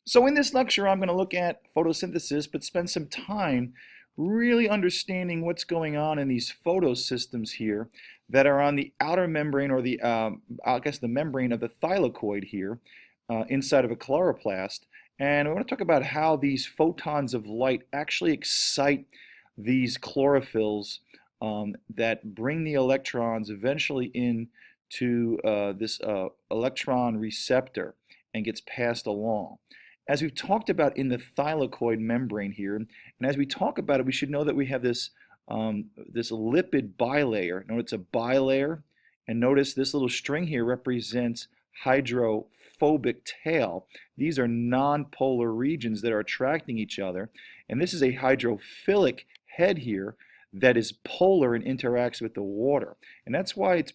So in this lecture, I'm going to look at photosynthesis, but spend some time really understanding what's going on in these photosystems here that are on the outer membrane, or I guess the membrane of the thylakoid here, inside of a chloroplast. And I want to talk about how these photons of light actually excite these chlorophylls that bring the electrons eventually in to this electron receptor and gets passed along. As we've talked about in the thylakoid membrane here, and as we talk about it, we should know that we have this lipid bilayer. Notice it's a bilayer, and notice this little string here represents hydrophobic tail. These are nonpolar regions that are attracting each other, and this is a hydrophilic head here that is polar and interacts with the water. And that's why it's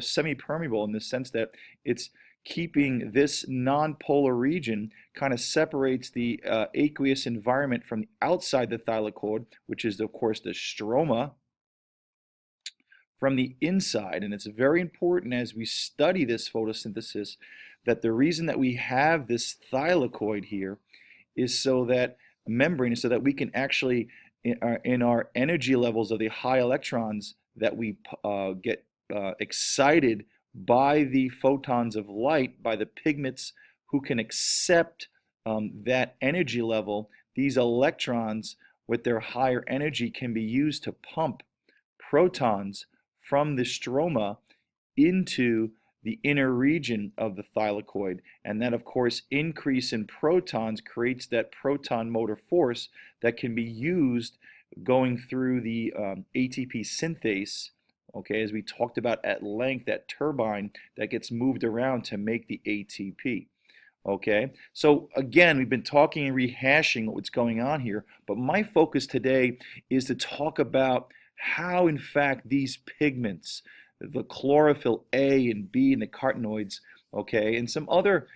semi-permeable in the sense that it's keeping this nonpolar region, kind of separates the aqueous environment from outside the thylakoid, which is of course the stroma, from the inside. And it's very important as we study this photosynthesis that the reason that we have this thylakoid here is so that membrane is so that we can actually in our energy levels of the high electrons that we get excited by the photons of light, by the pigments who can accept that energy level. These electrons with their higher energy can be used to pump protons from the stroma into the inner region of the thylakoid. And that, of course, increase in protons creates that proton motor force that can be used going through the ATP synthase. Okay, as we talked about at length, that turbine that gets moved around to make the ATP. Okay, so again, we've been talking and rehashing what's going on here, but my focus today is to talk about how, in fact, these pigments, the chlorophyll A and B and the carotenoids, okay, and some other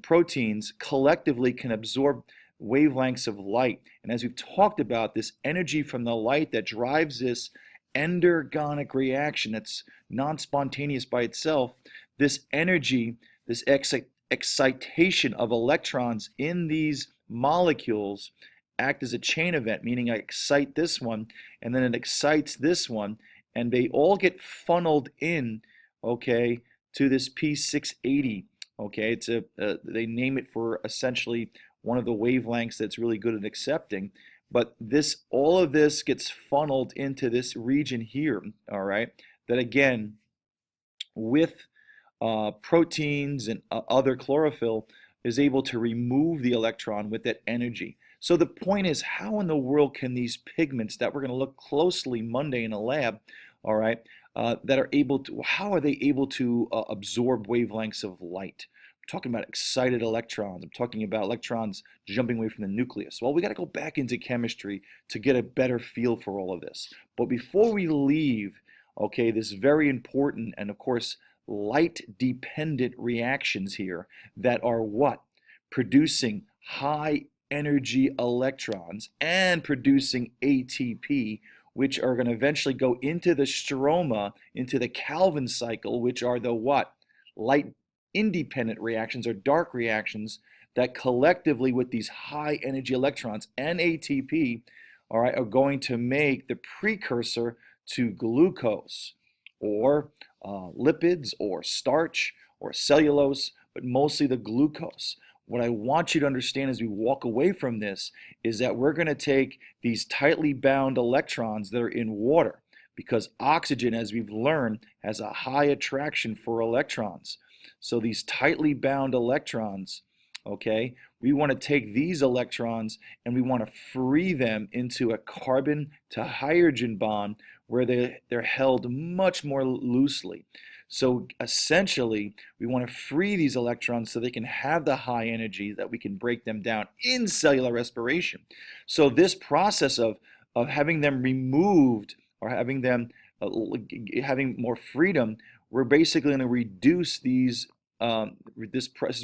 proteins collectively can absorb wavelengths of light. And as we've talked about, this energy from the light that drives this endergonic reaction that's non-spontaneous by itself, this energy, this excitation of electrons in these molecules act as a chain event, meaning I excite this one and then it excites this one, and they all get funneled in, okay, to this P680. Okay, it's they name it for essentially one of the wavelengths that's really good at accepting. But all of this gets funneled into this region here, all right, that again, with proteins and other chlorophyll, is able to remove the electron with that energy. So the point is, how in the world can these pigments that we're going to look closely Monday in a lab, all right, that are able to, how are they able to absorb wavelengths of light? I'm talking about excited electrons. I'm talking about electrons jumping away from the nucleus. Well, we got to go back into chemistry to get a better feel for all of this. But before we leave, okay, this very important and of course light-dependent reactions here that are what? Producing high energy electrons and producing ATP, which are going to eventually go into the stroma, into the Calvin cycle, which are the what? Light independent reactions or dark reactions that collectively with these high energy electrons and ATP, all right, are going to make the precursor to glucose or lipids or starch or cellulose, but mostly the glucose. What I want you to understand as we walk away from this is that we're going to take these tightly bound electrons that are in water, because oxygen, as we've learned, has a high attraction for electrons. So these tightly bound electrons, okay, we want to take these electrons and we want to free them into a carbon to hydrogen bond where they're held much more loosely. So essentially, we want to free these electrons so they can have the high energy that we can break them down in cellular respiration. So this process of having them removed or having them having more freedom, we're basically going to reduce this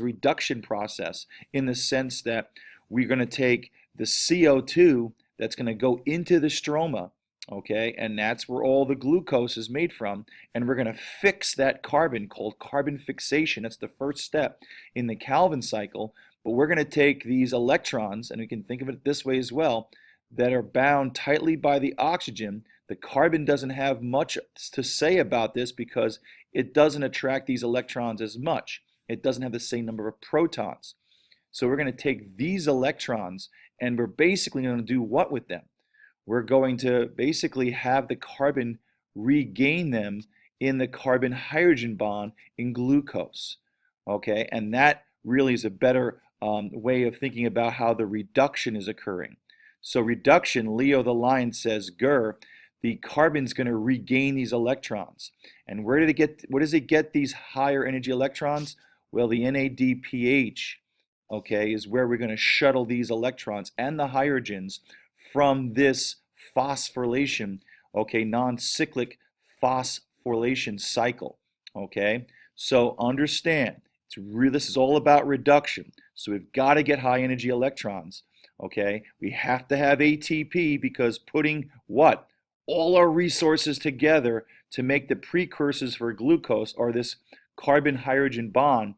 reduction process in the sense that we're going to take the CO2 that's going to go into the stroma, okay, and that's where all the glucose is made from, and we're going to fix that carbon, called carbon fixation. That's the first step in the Calvin cycle, But we're going to take these electrons, and we can think of it this way as well, that are bound tightly by the oxygen. The carbon doesn't have much to say about this because it doesn't attract these electrons as much. It doesn't have the same number of protons. So we're going to take these electrons and we're basically going to do what with them? We're going to basically have the carbon regain them in the carbon-hydrogen bond in glucose. Okay, and that really is a better way of thinking about how the reduction is occurring. So reduction, Leo the lion says, Gur, the carbon's going to regain these electrons. And where does it get these higher energy electrons? Well, the NADPH, okay, is where we're going to shuttle these electrons and the hydrogens from this phosphorylation, okay, non-cyclic phosphorylation cycle, okay? So understand, this is all about reduction. So we've got to get high energy electrons, okay? We have to have ATP because putting what? All our resources together to make the precursors for glucose, or this carbon-hydrogen bond,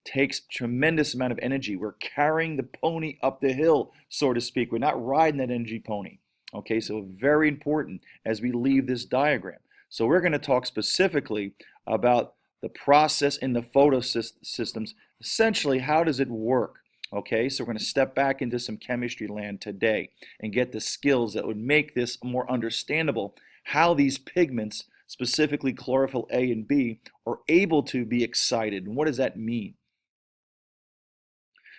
takes tremendous amount of energy. We're carrying the pony up the hill, so to speak. We're not riding that energy pony. Okay, so very important as we leave this diagram. So we're going to talk specifically about the process in the photosystems. Essentially, how does it work? Okay, so we're going to step back into some chemistry land today and get the skills that would make this more understandable, how these pigments, specifically chlorophyll A and B, are able to be excited. And what does that mean?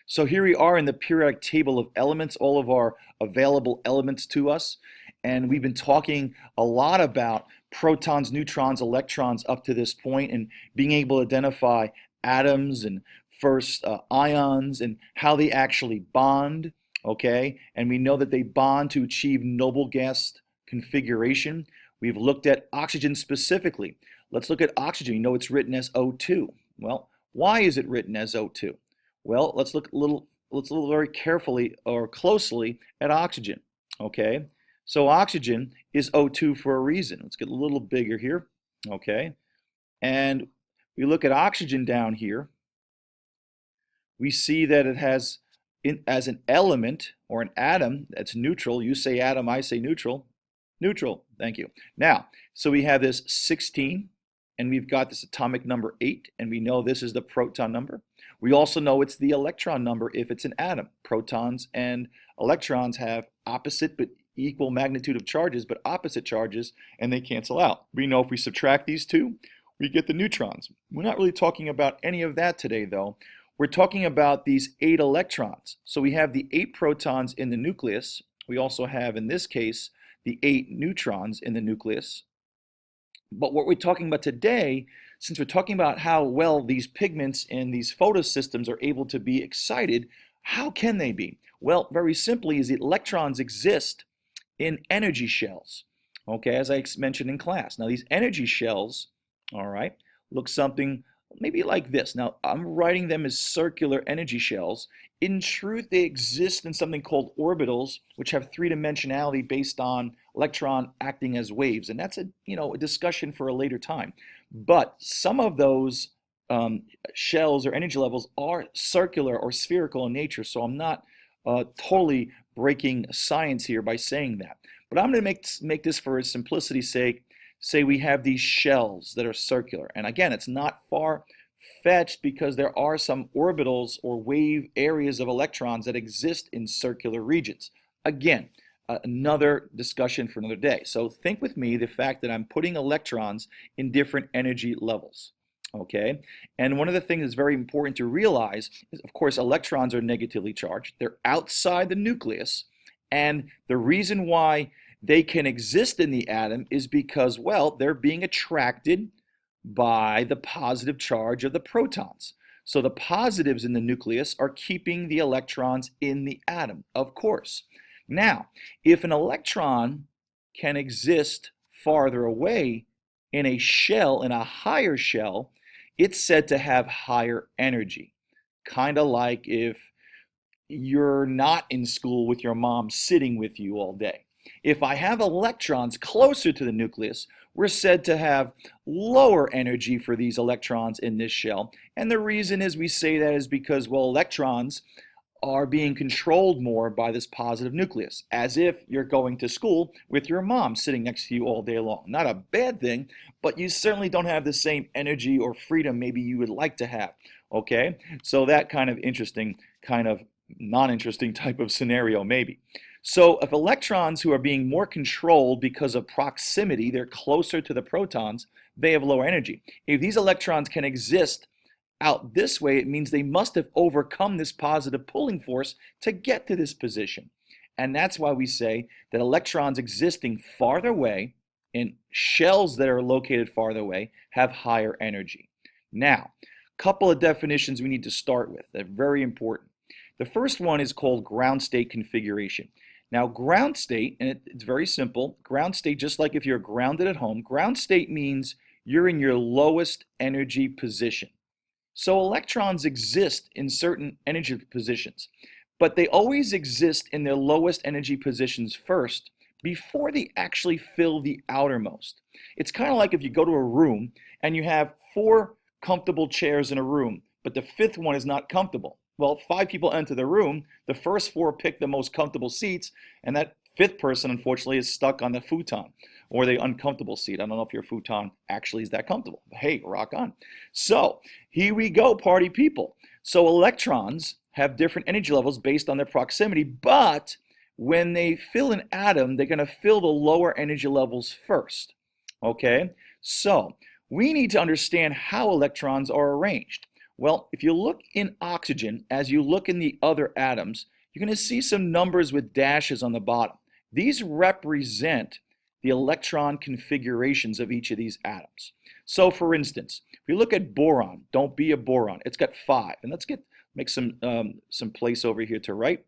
So here we are in the periodic table of elements, all of our available elements to us. And we've been talking a lot about protons, neutrons, electrons up to this point, and being able to identify atoms and first ions and how they actually bond, okay? And we know that they bond to achieve noble gas configuration. We've looked at oxygen specifically. Let's look at oxygen. You know it's written as O2. Well, why is it written as O2? Well, let's look very carefully or closely at oxygen, okay? So oxygen is O2 for a reason. Let's get a little bigger here, okay? And we look at oxygen down here, we see that it has, as an element or an atom that's neutral, you say atom, I say neutral, neutral, thank you. Now, so we have this 16, and we've got this atomic number 8, and we know this is the proton number. We also know it's the electron number if it's an atom. Protons and electrons have opposite but equal magnitude of charges, but opposite charges, and they cancel out. We know if we subtract these two, we get the neutrons. We're not really talking about any of that today, though. We're talking about these 8 electrons. So we have the 8 protons in the nucleus. We also have, in this case, the 8 neutrons in the nucleus. But what we're talking about today, since we're talking about how well these pigments and these photosystems are able to be excited, how can they be? Well, very simply is the electrons exist in energy shells, okay, as I mentioned in class. Now these energy shells, all right, look something maybe like this. Now I'm writing them as circular energy shells. In truth, they exist in something called orbitals, which have 3-dimensionality based on electron acting as waves, and that's a discussion for a later time. But some of those shells or energy levels are circular or spherical in nature, so I'm not totally breaking science here by saying that. But I'm going to make this for simplicity's sake. Say we have these shells that are circular, and again, it's not far-fetched because there are some orbitals or wave areas of electrons that exist in circular regions. Again, another discussion for another day. So think with me the fact that I'm putting electrons in different energy levels, okay? And one of the things that's very important to realize is, of course, electrons are negatively charged. They're outside the nucleus, and the reason why they can exist in the atom is because, well, they're being attracted by the positive charge of the protons. So the positives in the nucleus are keeping the electrons in the atom, of course. Now, if an electron can exist farther away in a shell, in a higher shell, it's said to have higher energy. Kind of like if you're not in school with your mom sitting with you all day. If I have electrons closer to the nucleus, we're said to have lower energy for these electrons in this shell. And the reason is we say that is because, well, electrons are being controlled more by this positive nucleus, as if you're going to school with your mom sitting next to you all day long. Not a bad thing, but you certainly don't have the same energy or freedom maybe you would like to have, okay? So that kind of interesting, kind of non-interesting type of scenario maybe. So if electrons who are being more controlled because of proximity, they're closer to the protons, they have lower energy. If these electrons can exist out this way, it means they must have overcome this positive pulling force to get to this position. And that's why we say that electrons existing farther away in shells that are located farther away have higher energy. Now, a couple of definitions we need to start with. They're very important. The first one is called ground state configuration. Now, ground state, and it's very simple. Ground state, just like if you're grounded at home, ground state means you're in your lowest energy position. So electrons exist in certain energy positions, but they always exist in their lowest energy positions first before they actually fill the outermost. It's kind of like if you go to a room and you have 4 comfortable chairs in a room, but the 5th one is not comfortable. Well, 5 people enter the room, the first 4 pick the most comfortable seats, and that 5th person, unfortunately, is stuck on the futon or the uncomfortable seat. I don't know if your futon actually is that comfortable. But hey, rock on. So here we go, party people. So electrons have different energy levels based on their proximity, but when they fill an atom, they're going to fill the lower energy levels first. Okay? So we need to understand how electrons are arranged. Well, if you look in oxygen, as you look in the other atoms, you're going to see some numbers with dashes on the bottom. These represent the electron configurations of each of these atoms. So for instance, if you look at boron, don't be a boron, it's got 5. And let's make some place over here to write.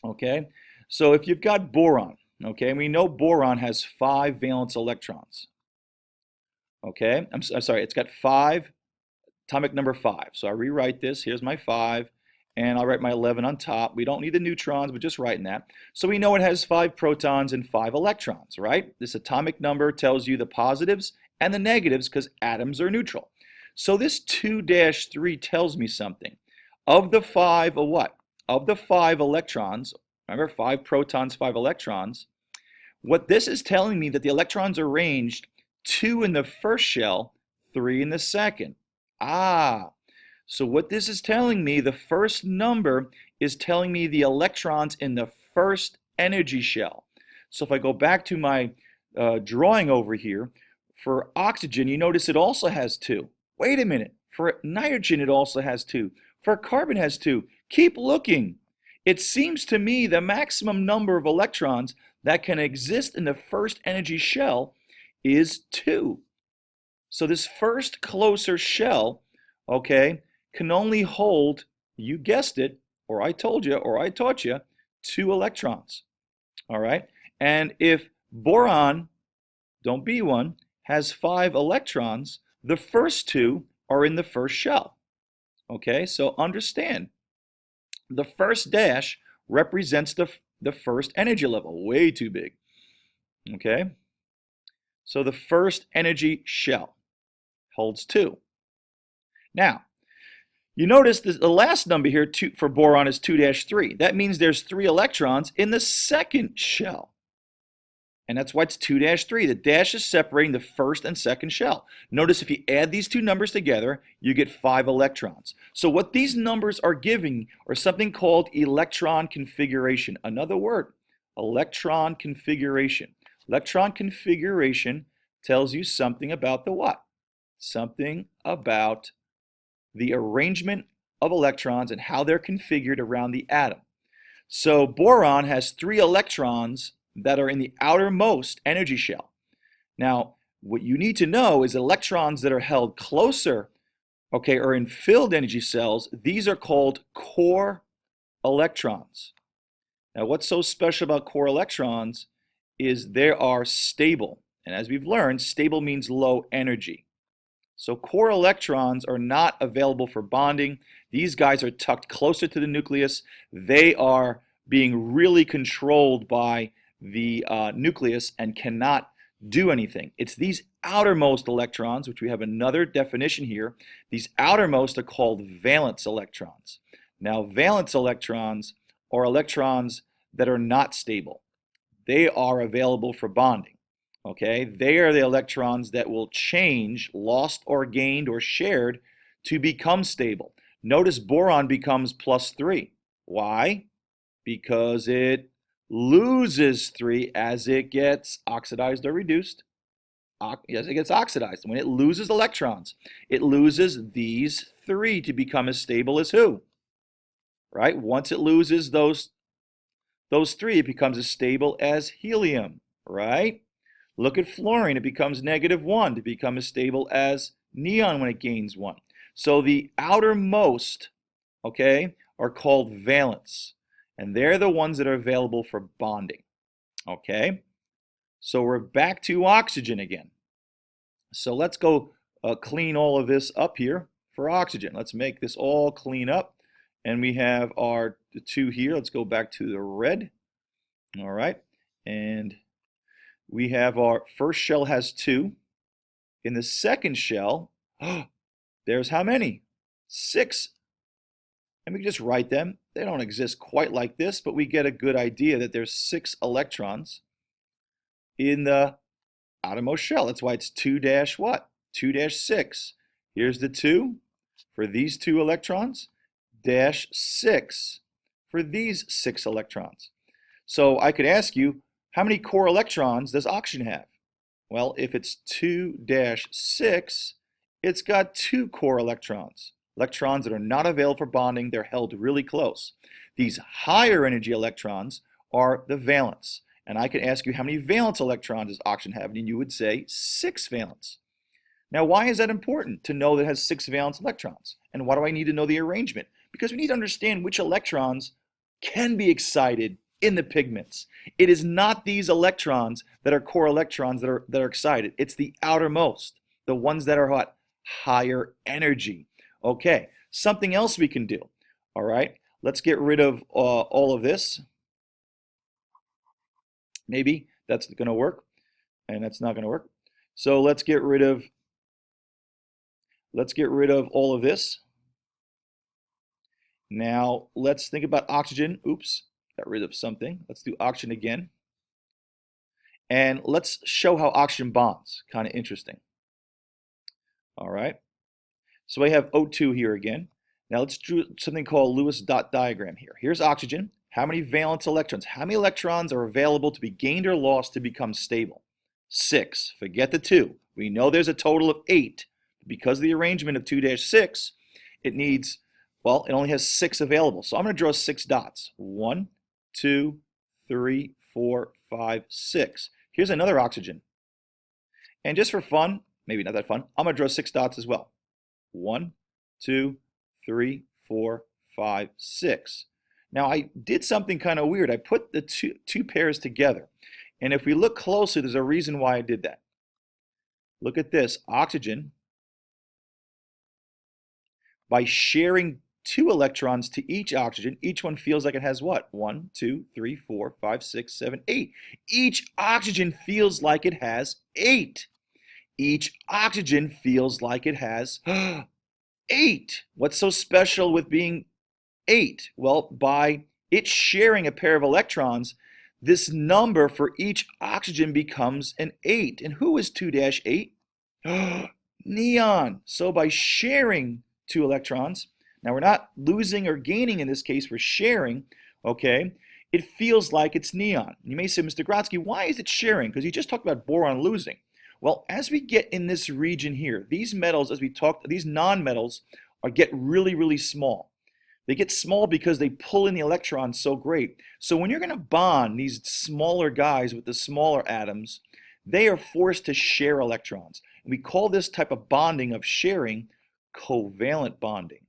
Okay, so if you've got boron, okay, and we know boron has 5 valence electrons. Okay, I'm sorry, it's got 5, atomic number 5. So I rewrite this, here's my 5. And I'll write my 11 on top. We don't need the neutrons, but just writing that. So we know it has 5 protons and 5 electrons, right? This atomic number tells you the positives and the negatives because atoms are neutral. So this 2-3 tells me something. Of the 5, what? Of the 5 electrons, remember 5 protons, 5 electrons, what this is telling me that the electrons are arranged 2 in the first shell, 3 in the second. So what this is telling me, the first number is telling me the electrons in the first energy shell. So if I go back to my drawing over here, for oxygen, you notice it also has 2. Wait a minute, for nitrogen it also has 2. For carbon has 2. Keep looking. It seems to me the maximum number of electrons that can exist in the first energy shell is 2. So this first closer shell, okay, can only hold, you guessed it, or I told you, or I taught you, 2 electrons. All right? And if boron, don't be one, has 5 electrons, the first 2 are in the first shell. Okay? So understand, the first dash represents the first energy level. Way too big. Okay? So the first energy shell holds 2. Now, you notice the last number here for boron is 2-3. That means there's 3 electrons in the second shell. And that's why it's 2-3. The dash is separating the first and second shell. Notice if you add these 2 numbers together, you get 5 electrons. So what these numbers are giving are something called electron configuration. Another word, electron configuration. Electron configuration tells you something about the what? Something about the arrangement of electrons and how they're configured around the atom. So boron has 3 electrons that are in the outermost energy shell. Now, what you need to know is electrons that are held closer, okay, or in filled energy cells, these are called core electrons. Now, what's so special about core electrons is they are stable. And as we've learned, stable means low energy. So core electrons are not available for bonding. These guys are tucked closer to the nucleus. They are being really controlled by the nucleus and cannot do anything. It's these outermost electrons, which we have another definition here. These outermost are called valence electrons. Now, valence electrons are electrons that are not stable. They are available for bonding. Okay, they are the electrons that will change, lost or gained or shared, to become stable. Notice boron becomes +3. Why? Because it loses 3 as it gets oxidized or reduced. Yes, it gets oxidized. When it loses electrons, it loses these 3 to become as stable as who? Right? Once it loses those 3, it becomes as stable as helium, right? Look at fluorine. It becomes -1 to become as stable as neon when it gains 1. So the outermost, okay, are called valence. And they're the ones that are available for bonding, okay? So we're back to oxygen again. So let's go clean all of this up here for oxygen. Let's make this all clean up. And we have our 2 here. Let's go back to the red. All right. And we have our first shell has 2. In the second shell, there's how many? 6. And we can just write them. They don't exist quite like this, but we get a good idea that there's 6 electrons in the outermost shell. That's why it's 2 dash what? 2 dash 6. Here's the 2 for these 2 electrons, dash 6 for these 6 electrons. So I could ask you, how many core electrons does oxygen have? Well, if it's 2 dash 6, it's got 2 core electrons. Electrons that are not available for bonding, they're held really close. These higher energy electrons are the valence. And I could ask you, how many valence electrons does oxygen have? And you would say 6 valence. Now, why is that important to know that it has 6 valence electrons? And why do I need to know the arrangement? Because we need to understand which electrons can be excited in the pigments. It is not these electrons that are core electrons that are excited. It's the outermost, the ones that are what? Higher energy. Okay, something else we can do. All right, let's get rid of all of this. Maybe that's going to work, and that's not going to work. So let's get rid of all of this. Now let's think about oxygen. Oops, got rid of something. Let's do oxygen again. And let's show how oxygen bonds. Kind of interesting. All right. So I have O2 here again. Now let's do something called Lewis dot diagram here. Here's oxygen. How many valence electrons? How many electrons are available to be gained or lost to become stable? 6. Forget the 2. We know there's a total of 8. Because of the arrangement of 2-6, it needs, well, it only has 6 available. So I'm going to draw 6 dots. 1, 2, 3, 4, 5, 6. Here's another oxygen. And just for fun, maybe not that fun, I'm going to draw 6 dots as well. 1, 2, 3, 4, 5, 6. Now I did something kind of weird. I put the two pairs together. And if we look closely, there's a reason why I did that. Look at this. Oxygen, by sharing 2 electrons to each oxygen, each one feels like it has what? 1, 2, 3, 4, 5, 6, 7, 8. Each oxygen feels like it has 8. Each oxygen feels like it has 8. What's so special with being 8? Well, by it sharing a pair of electrons, this number for each oxygen becomes an 8. And who is 2-8? Neon. So by sharing 2 electrons, now we're not losing or gaining in this case, we're sharing, okay? It feels like it's neon. You may say, Mr. Grotsky, why is it sharing? Because you just talked about boron losing. Well, as we get in this region here, these metals, as we talked, these nonmetals get really, really small. They get small because they pull in the electrons so great. So when you're going to bond these smaller guys with the smaller atoms, they are forced to share electrons. And we call this type of bonding of sharing covalent bonding.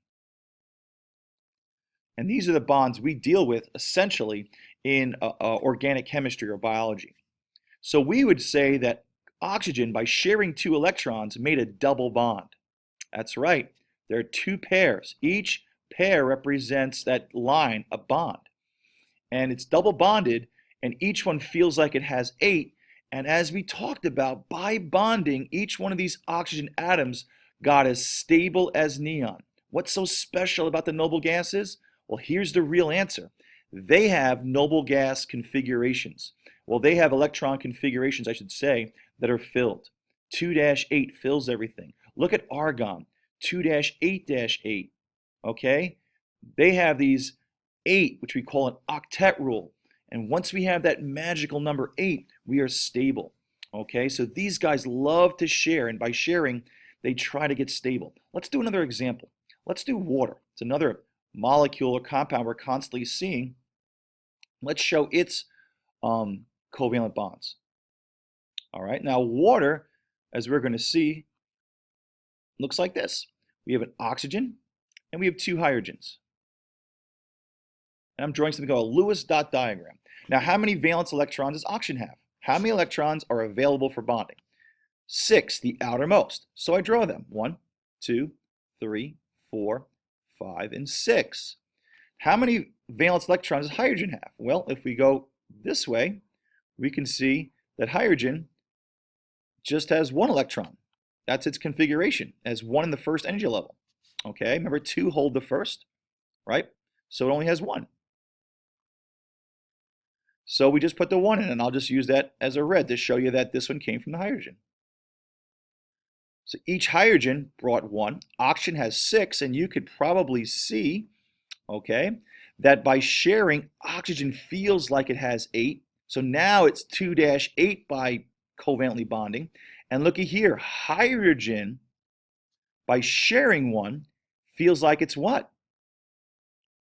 And these are the bonds we deal with essentially in organic chemistry or biology. So we would say that oxygen, by sharing 2 electrons, made a double bond. That's right. There are 2 pairs. Each pair represents that line, a bond. And it's double bonded and each one feels like it has 8. And as we talked about, by bonding, each one of these oxygen atoms got as stable as neon. What's so special about the noble gases? Well, here's the real answer. They have noble gas configurations. Well, they have electron configurations, I should say, that are filled. 2-8 fills everything. Look at argon, 2-8-8, okay? They have these 8, which we call an octet rule. And once we have that magical number 8, we are stable, okay? So these guys love to share, and by sharing, they try to get stable. Let's do another example. Let's do water. It's another molecule or compound we're constantly seeing. Let's show its covalent bonds. All right, now water, as we're going to see, looks like this. We have an oxygen and we have 2 hydrogens. And I'm drawing something called a Lewis dot diagram. Now, how many valence electrons does oxygen have? How many electrons are available for bonding? 6, the outermost. So I draw them. 1, 2, 3, 4, 5, and 6. How many valence electrons does hydrogen have? Well, if we go this way, we can see that hydrogen just has 1 electron. That's its configuration, as 1 in the first energy level. Okay, remember 2 hold the first, right? So it only has 1. So we just put the 1 in, and I'll just use that as a red to show you that this one came from the hydrogen. So each hydrogen brought 1. Oxygen has 6, and you could probably see, okay, that by sharing, oxygen feels like it has 8. So now it's 2-8 by covalently bonding. And looky here, hydrogen, by sharing 1, feels like it's what?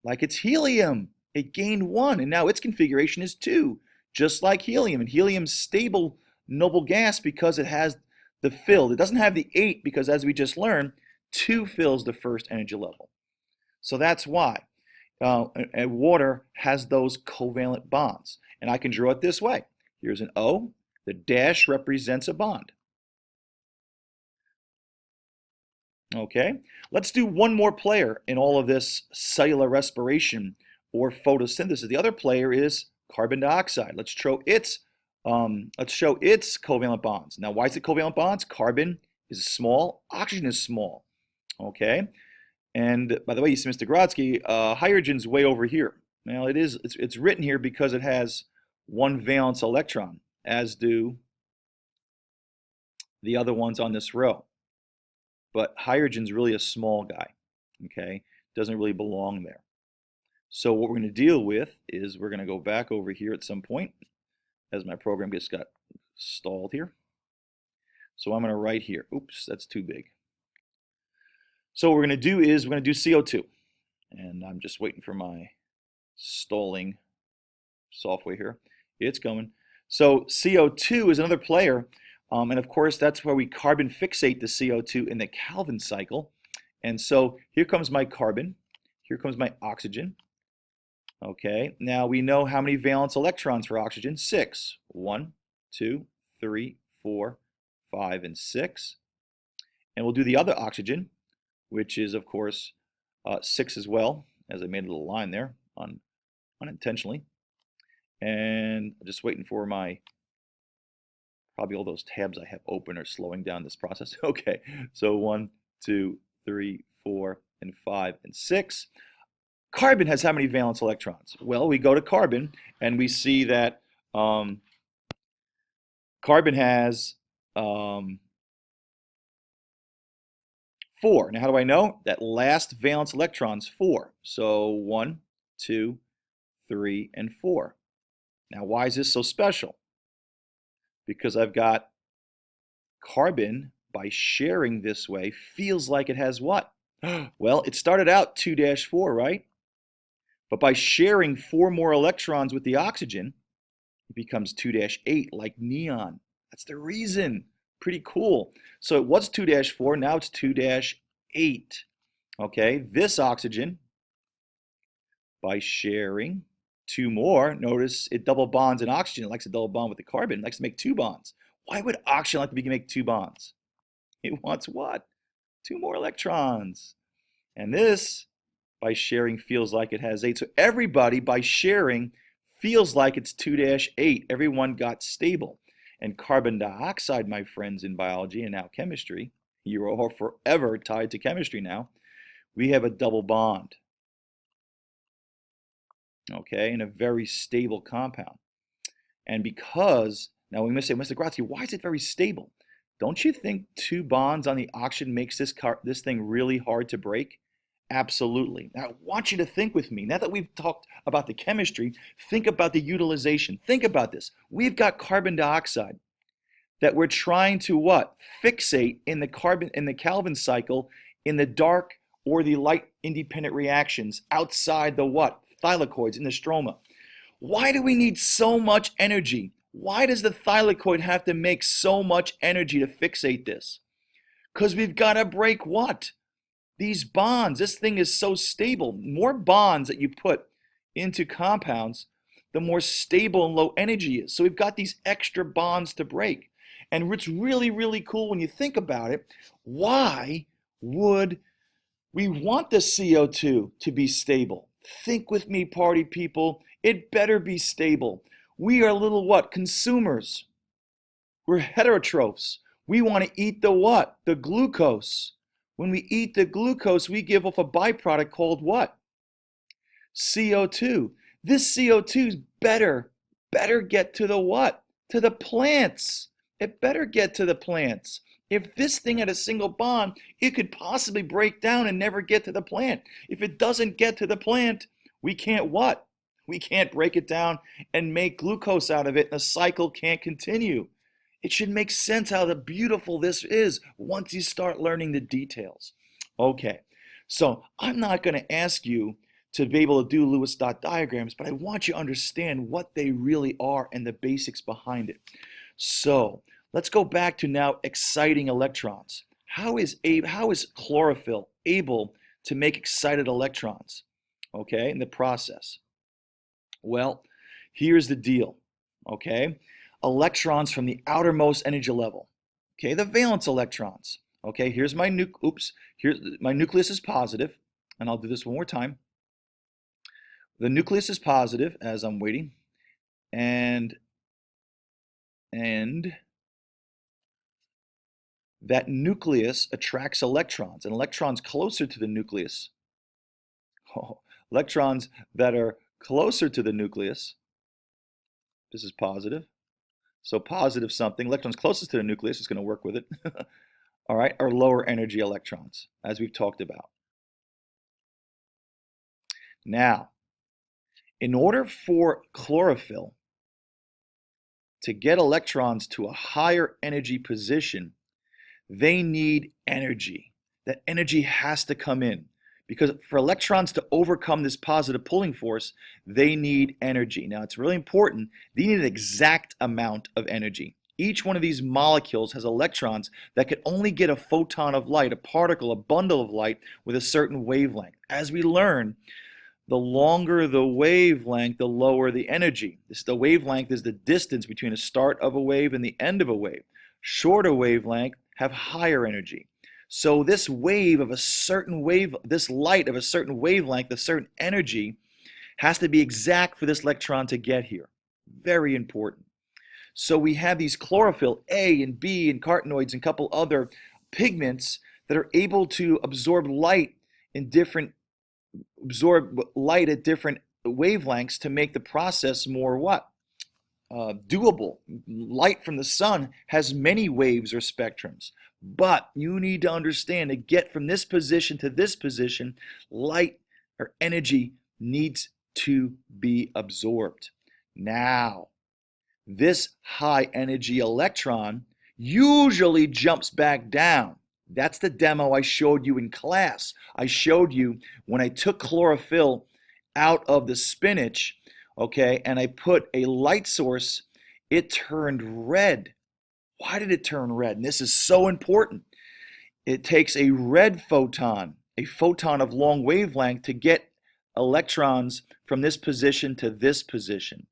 Like it's helium. It gained 1, and now its configuration is 2, just like helium. And helium's stable noble gas because it has the filled. It doesn't have the 8 because, as we just learned, 2 fills the first energy level. So that's why and water has those covalent bonds. And I can draw it this way. Here's an O. The dash represents a bond. Okay, let's do one more player in all of this cellular respiration or photosynthesis. The other player is carbon dioxide. Let's show its covalent bonds. Now, why is it covalent bonds? Carbon is small, oxygen is small. Okay, and by the way, you see Mr. Grodsky, hydrogen's way over here. Now, it's written here because it has 1 valence electron, as do the other ones on this row. But hydrogen's really a small guy, okay? Doesn't really belong there. So what we're going to deal with is we're going to go back over here at some point as my program got stalled here. So I'm going to write here. Oops, that's too big. So what we're going to do is we're going to do CO2. And I'm just waiting for my stalling software here. It's coming. So CO2 is another player. And of course, that's where we carbon fixate the CO2 in the Calvin cycle. And so here comes my carbon. Here comes my oxygen. Okay, now we know how many valence electrons for oxygen. 6. 1, 2, 3, 4, 5, and 6. And we'll do the other oxygen, which is, of course, 6 as well, as I made a little line there unintentionally. And I'm just waiting for my... Probably all those tabs I have open are slowing down this process. Okay, so 1, 2, 3, 4, and 5, and 6. Carbon has how many valence electrons? Well, we go to carbon and we see that carbon has 4. Now, how do I know? That last valence electron's 4. So 1, 2, 3, and 4. Now, why is this so special? Because I've got carbon, by sharing this way, feels like it has what? Well, it started out 2-4, right? But by sharing 4 more electrons with the oxygen, it becomes 2-8, like neon. That's the reason. Pretty cool. So it was 2-4, now it's 2-8. Okay, this oxygen, by sharing 2 more, notice it double bonds in oxygen. It likes to double bond with the carbon. It likes to make 2 bonds. Why would oxygen like to make 2 bonds? It wants what? 2 more electrons. And this, by sharing, feels like it has 8. So everybody, by sharing, feels like it's 2-8. Everyone got stable. And carbon dioxide, my friends in biology and now chemistry, you're all forever tied to chemistry now, we have a double bond, okay, in a very stable compound. And because, now we must say, Mr. Grazi, why is it very stable? Don't you think 2 bonds on the oxygen makes this thing really hard to break? Absolutely. Now, I want you to think with me. Now that we've talked about the chemistry, think about the utilization. Think about this. We've got carbon dioxide that we're trying to what? Fixate in the Calvin cycle in the dark or the light independent reactions outside the what? Thylakoids in the stroma. Why do we need so much energy? Why does the thylakoid have to make so much energy to fixate this? Because we've got to break what? These bonds. This thing is so stable. More bonds that you put into compounds, the more stable and low energy is. So we've got these extra bonds to break. And what's really, really cool when you think about it, why would we want the CO2 to be stable? Think with me, party people. It better be stable. We are little what? Consumers. We're heterotrophs. We want to eat the what? The glucose. When we eat the glucose, we give off a byproduct called what? CO2. This CO2 is better get to the what? To the plants. It better get to the plants. If this thing had a single bond, it could possibly break down and never get to the plant. If it doesn't get to the plant, we can't what? We can't break it down and make glucose out of it, and the cycle can't continue. It should make sense how beautiful this is once you start learning the details. Okay, so I'm not going to ask you to be able to do Lewis dot diagrams, but I want you to understand what they really are and the basics behind it. So let's go back to now exciting electrons. How is chlorophyll able to make excited electrons, okay, in the process? Well, here's the deal, okay? Electrons from the outermost energy level, okay, the valence electrons. Okay, here's my my nucleus is positive, and I'll do this one more time. The nucleus is positive as I'm waiting, and that nucleus attracts electrons, and electrons closer to the nucleus. Electrons that are closer to the nucleus, this is positive. So positive something, electrons closest to the nucleus is going to work with it, all right, are lower energy electrons, as we've talked about. Now, in order for chlorophyll to get electrons to a higher energy position, they need energy. That energy has to come in. Because for electrons to overcome this positive pulling force, they need energy. Now, it's really important. They need an exact amount of energy. Each one of these molecules has electrons that can only get a photon of light, a particle, a bundle of light with a certain wavelength. As we learn, the longer the wavelength, the lower the energy. The wavelength is the distance between the start of a wave and the end of a wave. Shorter wavelength have higher energy. So this wave of a certain this light of a certain wavelength, a certain energy, has to be exact for this electron to get here. Very important. So we have these chlorophyll, A and B and carotenoids and a couple other pigments that are able to absorb light at different wavelengths to make the process more what? Doable. Light from the sun has many waves or spectrums. But you need to understand, to get from this position to this position, light or energy needs to be absorbed. Now, this high energy electron usually jumps back down. That's the demo I showed you in class. I showed you when I took chlorophyll out of the spinach, okay, and I put a light source, it turned red. Why did it turn red? And this is so important. It takes a red photon, a photon of long wavelength, to get electrons from this position to this position.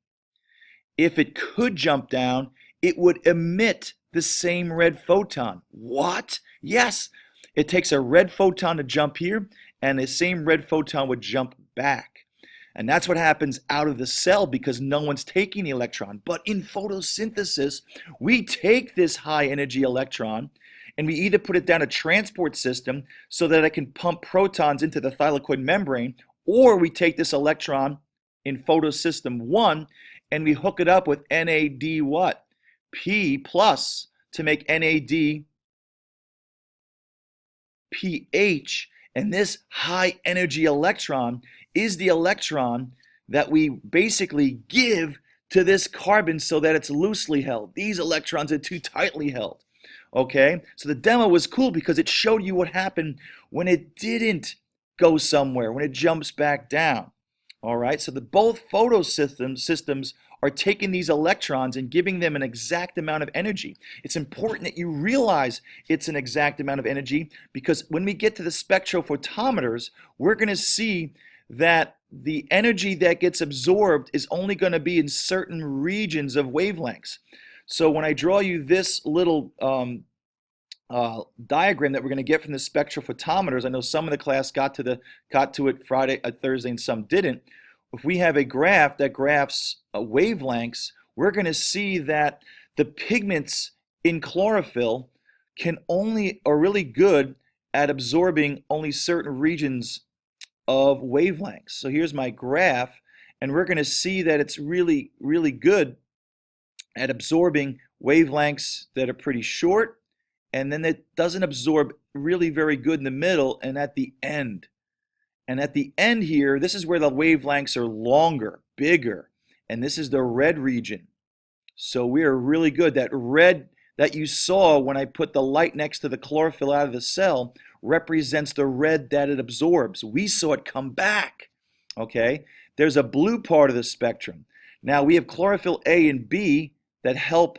If it could jump down, it would emit the same red photon. What? Yes, it takes a red photon to jump here, and the same red photon would jump back. And that's what happens out of the cell because no one's taking the electron. But in photosynthesis, we take this high energy electron and we either put it down a transport system so that it can pump protons into the thylakoid membrane, or we take this electron in photosystem 1 and we hook it up with NAD what? P plus to make NAD pH, and this high energy electron is the electron that we basically give to this carbon so that it's loosely held. These electrons are too tightly held. Okay, so the demo was cool because it showed you what happened when it didn't go somewhere, when it jumps back down. All right, so both photosystems are taking these electrons and giving them an exact amount of energy. It's important that you realize it's an exact amount of energy because when we get to the spectrophotometers, we're going to see that the energy that gets absorbed is only going to be in certain regions of wavelengths. So when I draw you this little diagram that we're going to get from the spectrophotometers, I know some of the class got to it Friday, Thursday, and some didn't. If we have a graph that graphs wavelengths, we're going to see that the pigments in chlorophyll are really good at absorbing only certain regions of wavelengths. So here's my graph, and we're going to see that it's really, really good at absorbing wavelengths that are pretty short, and then it doesn't absorb really very good in the middle and at the end. And at the end here, this is where the wavelengths are longer, bigger, and this is the red region. So we are really good. That red that you saw when I put the light next to the chlorophyll out of the cell represents the red that it absorbs. We saw it come back. Okay? There's a blue part of the spectrum. Now we have chlorophyll A and B that help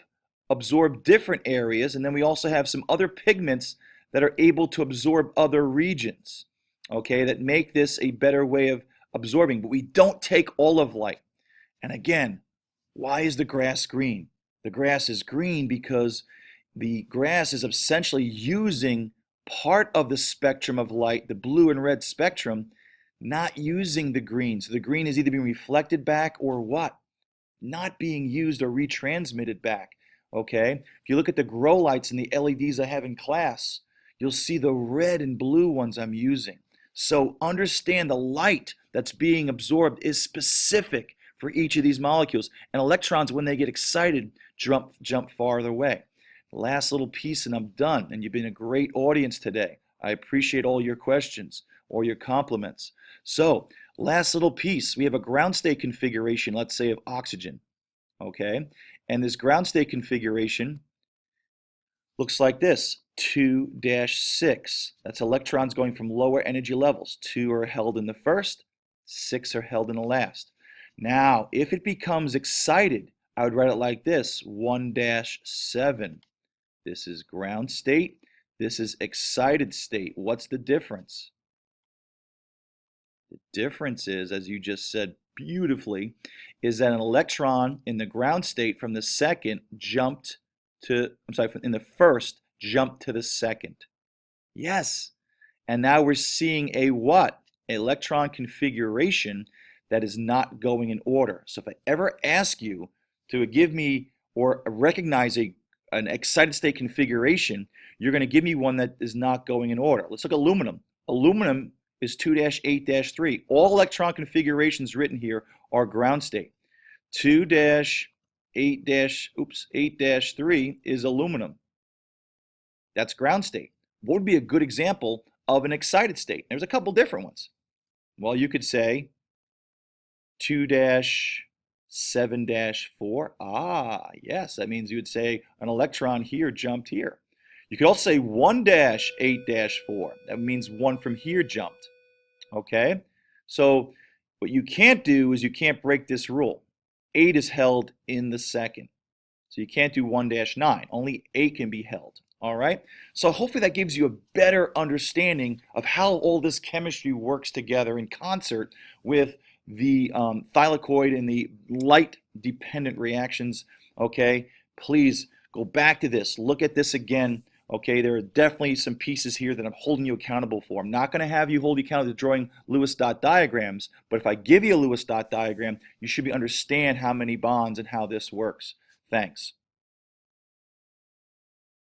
absorb different areas, and then we also have some other pigments that are able to absorb other regions, okay, that make this a better way of absorbing. But we don't take all of light. And again, why is the grass green? The grass is green because the grass is essentially using part of the spectrum of light, the blue and red spectrum, not using the green. So the green is either being reflected back or what? Not being used or retransmitted back. Okay? If you look at the grow lights and the LEDs I have in class, you'll see the red and blue ones I'm using. So understand the light that's being absorbed is specific for each of these molecules. And electrons, when they get excited, jump farther away. Last little piece and I'm done. And you've been a great audience today. I appreciate all your questions or your compliments. So, last little piece, we have a ground state configuration, let's say of oxygen, okay? And this ground state configuration looks like this, 2-6. That's electrons going from lower energy levels. 2 are held in the first, 6 are held in the last. Now, if it becomes excited, I would write it like this, 1-7. This is ground state, this is excited state. What's the difference? The difference is, as you just said beautifully, is that an electron in the ground state from the second jumped to, in the first jumped to the second. Yes. And now we're seeing a what? Electron configuration that is not going in order. So if I ever ask you to give me or recognize an excited state configuration, you're going to give me one that is not going in order. Let's look at aluminum. Aluminum is 2-8-3. All electron configurations written here are ground state. 8-3 is aluminum. That's ground state. What would be a good example of an excited state? There's a couple different ones. Well, you could say 2-7-4. Ah, yes, that means you would say an electron here jumped here. You could also say 1-8-4. That means one from here jumped. Okay? So what you can't do is you can't break this rule. 8 is held in the second. So you can't do 1-9. Only 8 can be held. All right? So hopefully that gives you a better understanding of how all this chemistry works together in concert with the thylakoid and the light-dependent reactions. Okay? Please go back to this. Look at this again. Okay, there are definitely some pieces here that I'm holding you accountable for. I'm not going to have you hold you accountable to drawing Lewis dot diagrams, but if I give you a Lewis dot diagram, you should understand how many bonds and how this works. Thanks.